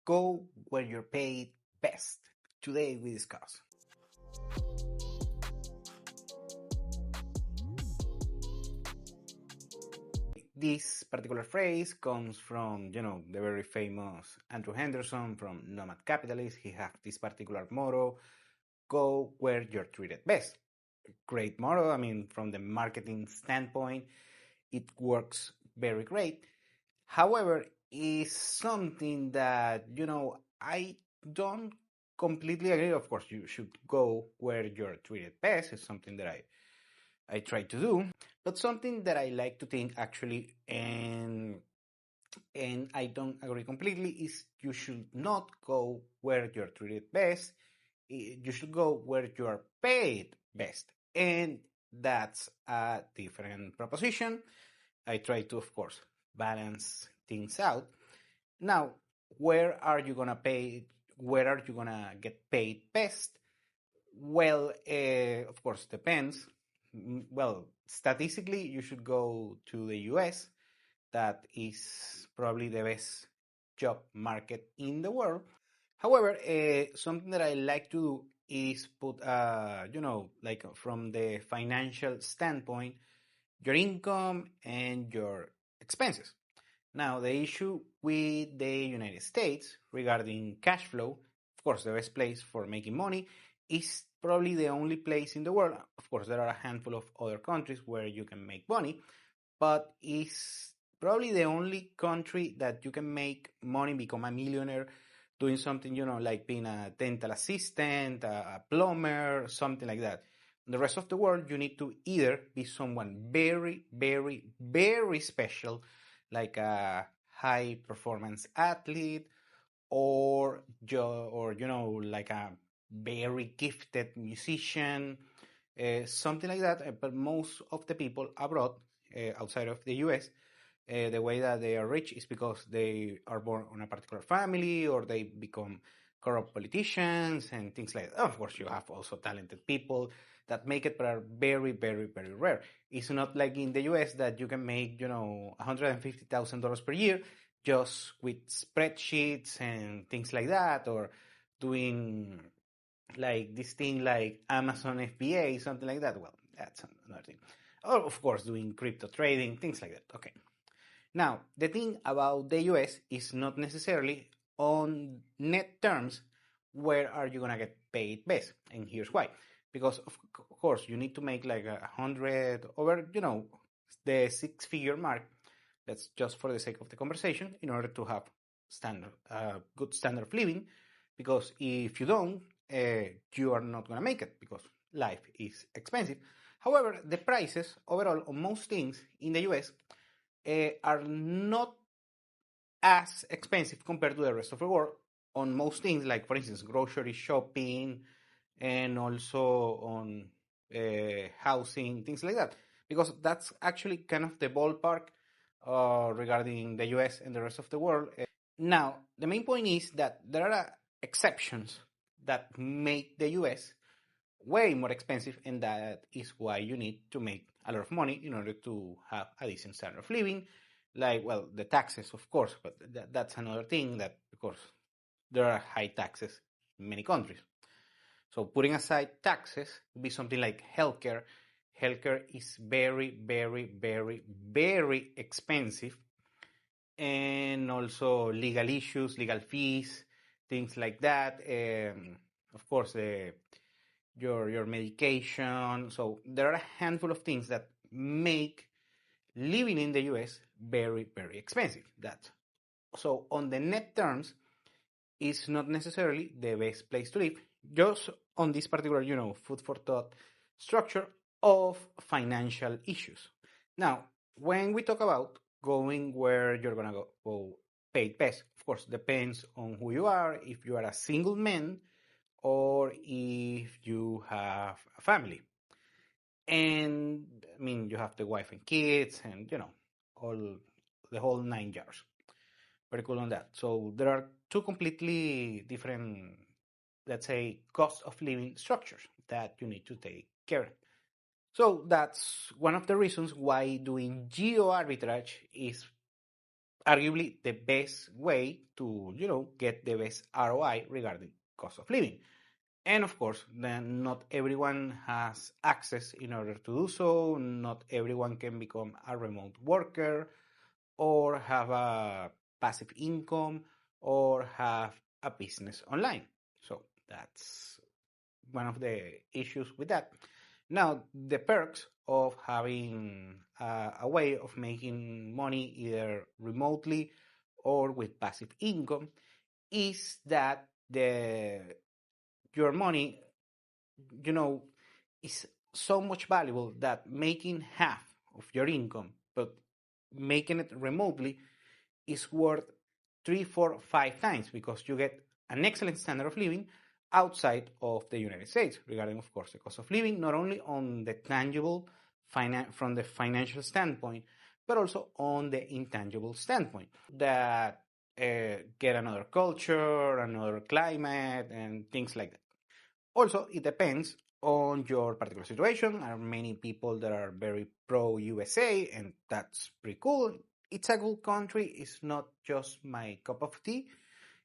Go where you're paid best. Today we discuss. This particular phrase comes from, the very famous Andrew Henderson from Nomad Capitalist. He has this particular motto, go where you're treated best. Great motto. I mean, from the marketing standpoint, it works very great. However, it's something that, I don't completely agree. Of course, you should go where you're treated best. It's something that I try to do, but something that I like to think actually, and I don't agree completely, is you should not go where you're treated best. You should go where you are paid best, and that's a different proposition. I try to, of course, balance things out. Now, where are you gonna pay? Where are you gonna get paid best? Well, of course, depends. Well, statistically, you should go to the US. That is probably the best job market in the world. However, something that I like to do is put, like from the financial standpoint, your income and your expenses. Now, the issue with the United States regarding cash flow, of course, the best place for making money is probably the only place in the world. Of course, there are a handful of other countries where you can make money, but it's probably the only country that you can make money, become a millionaire doing something, like being a dental assistant, a plumber, something like that. In the rest of the world, you need to either be someone very, very, very special, like a high performance athlete, or like a very gifted musician, something like that. But most of the people abroad, outside of the US, the way that they are rich is because they are born on a particular family or they become corrupt politicians and things like that. Of course, you have also talented people that make it, but are very, very, very rare. It's not like in the US that you can make, $150,000 per year just with spreadsheets and things like that, or doing like this thing like Amazon FBA, something like that. Well, that's another thing. Or, of course, doing crypto trading, things like that. Okay. Now, the thing about the US is not necessarily on net terms where are you gonna get paid best, and here's why. Because of course you need to make like 100 over, the six-figure mark. That's just for the sake of the conversation, in order to have good standard of living. Because if you don't, you are not gonna make it because life is expensive. However, the prices overall on most things in the US are not as expensive compared to the rest of the world on most things, like for instance grocery shopping, and also on housing, things like that, because that's actually kind of the ballpark regarding the US and the rest of the world. Now, the main point is that there are exceptions that make the US way more expensive, and that is why you need to make a lot of money in order to have a decent standard of living. Like, well, the taxes, of course, but that's another thing, that of course there are high taxes in many countries. So putting aside taxes would be something like healthcare. Healthcare is very, very, very, very expensive, and also legal issues, legal fees, things like that. Of course, your medication. So there are a handful of things that make living in the US very, very expensive. That, so on the net terms, it's not necessarily the best place to live, just on this particular, food for thought structure of financial issues. Now, when we talk about going where you're gonna go paid best, of course, depends on who you are. If you are a single man, or if you have a family. And I mean, you have the wife and kids, and all the whole 9 yards. Very cool on that. So there are two completely different, let's say, cost of living structures that you need to take care of. So that's one of the reasons why doing geo arbitrage is arguably the best way to, get the best ROI regarding cost of living. And of course, then not everyone has access in order to do so. Not everyone can become a remote worker or have a passive income or have a business online. So that's one of the issues with that. Now, the perks of having a way of making money either remotely or with passive income is that your money, you know, is so much valuable that making half of your income, but making it remotely is worth 3, 4, 5 times because you get an excellent standard of living outside of the United States regarding, of course, the cost of living, not only on the tangible from the financial standpoint, but also on the intangible standpoint that get another culture, another climate, and things like that. Also, it depends on your particular situation. There are many people that are very pro USA, and that's pretty cool. It's a good country. It's not just my cup of tea.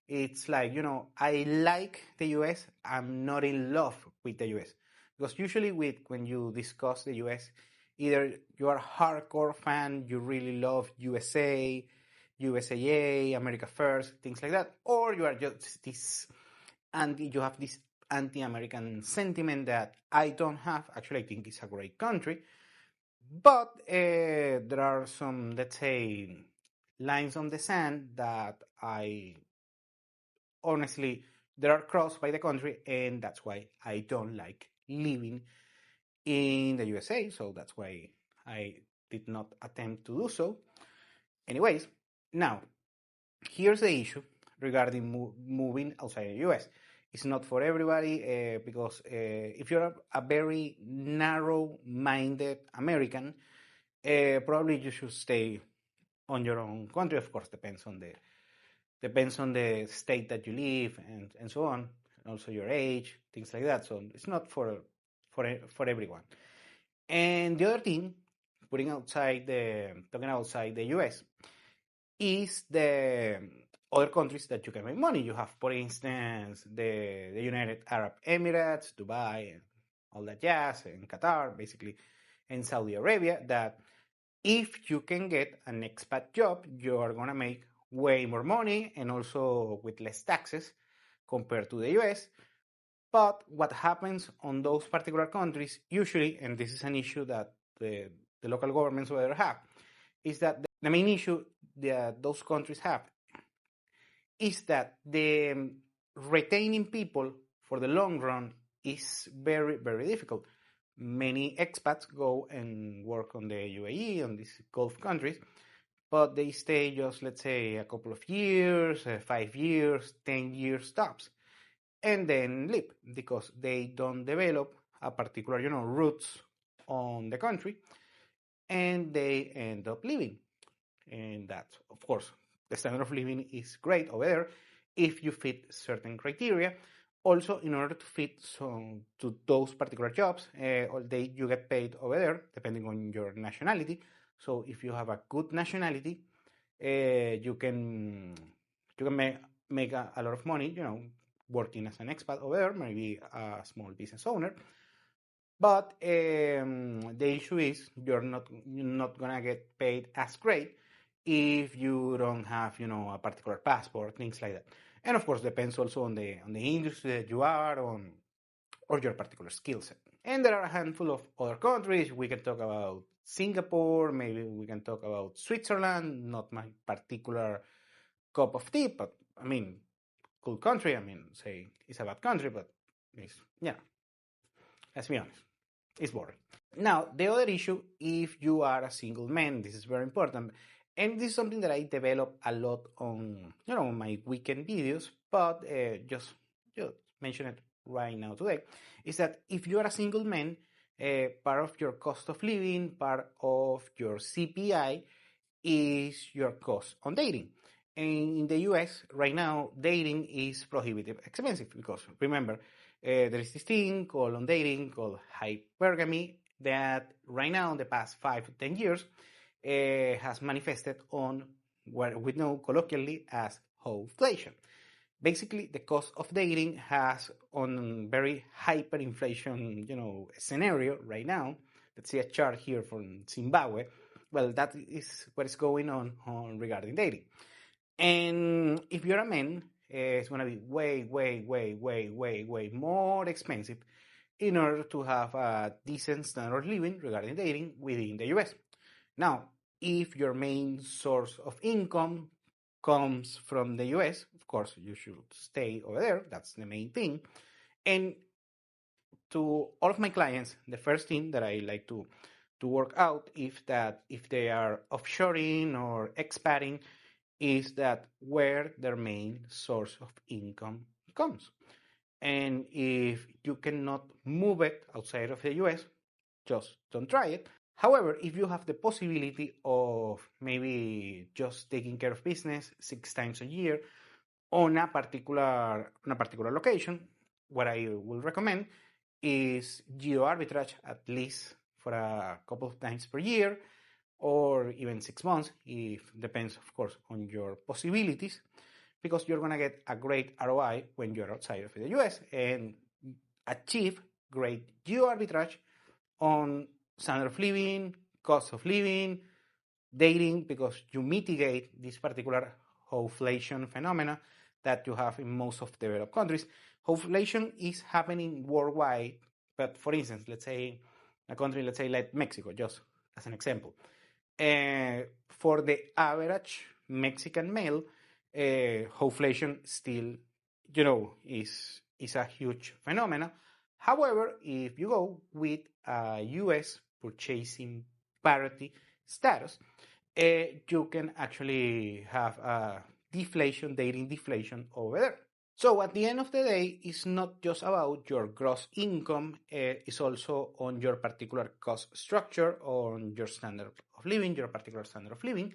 It's like, I like the US. I'm not in love with the US. Because usually when you discuss the US, either you are a hardcore fan, you really love USA, USAA, America First, things like that, or you are just this you have this anti-American sentiment that I don't have. Actually, I think it's a great country, but there are some, let's say, lines on the sand that I honestly they are crossed by the country, and that's why I don't like living in the USA. So that's why I did not attempt to do so. Anyways, now here's the issue regarding moving outside the US. It's not for everybody because if you're a very narrow-minded American, probably you should stay on your own country. Of course, depends on the state that you live and so on, and also your age, things like that. So it's not for everyone. And the other thing, talking outside the US, is the other countries that you can make money. You have, for instance, the United Arab Emirates, Dubai, and all that jazz, and Qatar, basically, and Saudi Arabia, that if you can get an expat job, you are going to make way more money and also with less taxes compared to the US. But what happens on those particular countries, usually, and this is an issue that the local governments over there have, is that the main issue that those countries have is that the retaining people for the long run is very, very difficult. Many expats go and work on the UAE, on these Gulf countries, but they stay just, let's say, a couple of years, 5 years, 10 years tops, and then leave because they don't develop a particular, roots on the country, and they end up leaving. And that, of course, the standard of living is great over there if you fit certain criteria. Also, in order to fit to those particular jobs, you get paid over there depending on your nationality. So if you have a good nationality, you can make a lot of money, working as an expat over there, maybe a small business owner. But the issue is you're not gonna get paid as great if you don't have a particular passport, things like that. And of course, depends also on the industry that you are on or your particular skill set. And there are a handful of other countries. We can talk about Singapore, maybe we can talk about Switzerland. Not my particular cup of tea, but I mean, cool country. I mean, say it's a bad country, but it's let's be honest, it's boring. Now, the other issue, if you are a single man, this is very important, and this is something that I develop a lot on, my weekend videos, but just mention it right now today, is that if you are a single man, part of your cost of living, part of your CPI is your cost on dating. And in the US, right now, dating is prohibitive expensive because remember, there is this thing called on dating called hypergamy that right now, in the past 5 to 10 years, has manifested on what we know colloquially as inflation. Basically, the cost of dating has on very hyperinflation, scenario right now. Let's see a chart here from Zimbabwe. Well, that is what is going on regarding dating. And if you're a man, it's going to be way, way, way, way, way, way more expensive in order to have a decent standard of living regarding dating within the US. Now, if your main source of income comes from the US, of course, you should stay over there. That's the main thing. And to all of my clients, the first thing that I like to work out if they are offshoring or expatting is that where their main source of income comes. And if you cannot move it outside of the US, just don't try it. However, if you have the possibility of maybe just taking care of business 6 times a year on a particular location, what I will recommend is geo arbitrage at least for a couple of times per year, or even 6 months, if depends, of course, on your possibilities, because you're going to get a great ROI when you're outside of the US and achieve great geo arbitrage on standard of living, cost of living, dating, because you mitigate this particular inflation phenomena that you have in most of developed countries. Inflation is happening worldwide, but for instance, let's say a country, let's say like Mexico, just as an example. For the average Mexican male, inflation still, is a huge phenomena. However, if you go with a US purchasing parity status, you can actually have a dating deflation over there. So at the end of the day, it's not just about your gross income, it's also on your particular cost structure, on your standard of living, your particular standard of living,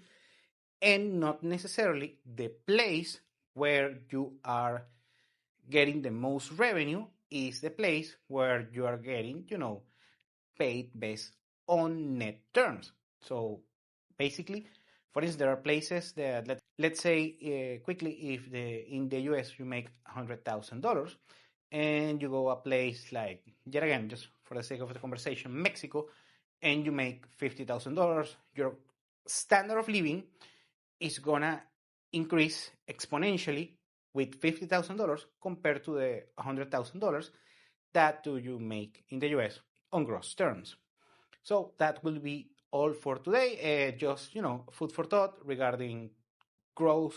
and not necessarily the place where you are getting the most revenue is the place where you are getting, paid based on net terms. So basically, for instance, there are places that let's say quickly, if in the US you make $100,000 and you go a place like, yet again, just for the sake of the conversation, Mexico, and you make $50,000, your standard of living is gonna increase exponentially with $50,000 compared to the $100,000 that you make in the US on gross terms. So that will be all for today. Just, food for thought regarding gross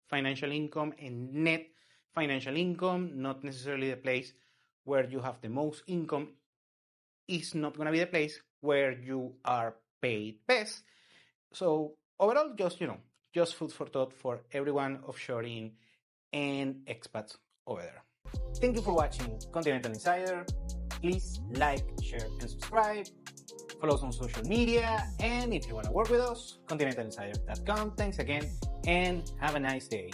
financial income and net financial income. Not necessarily the place where you have the most income is not going to be the place where you are paid best. So overall, just food for thought for everyone offshoring and expats over there. Thank you for watching Continental Insider. Please like, share, and subscribe. Follow us on social media. And if you want to work with us, continentalinsider.com. Thanks again, and have a nice day.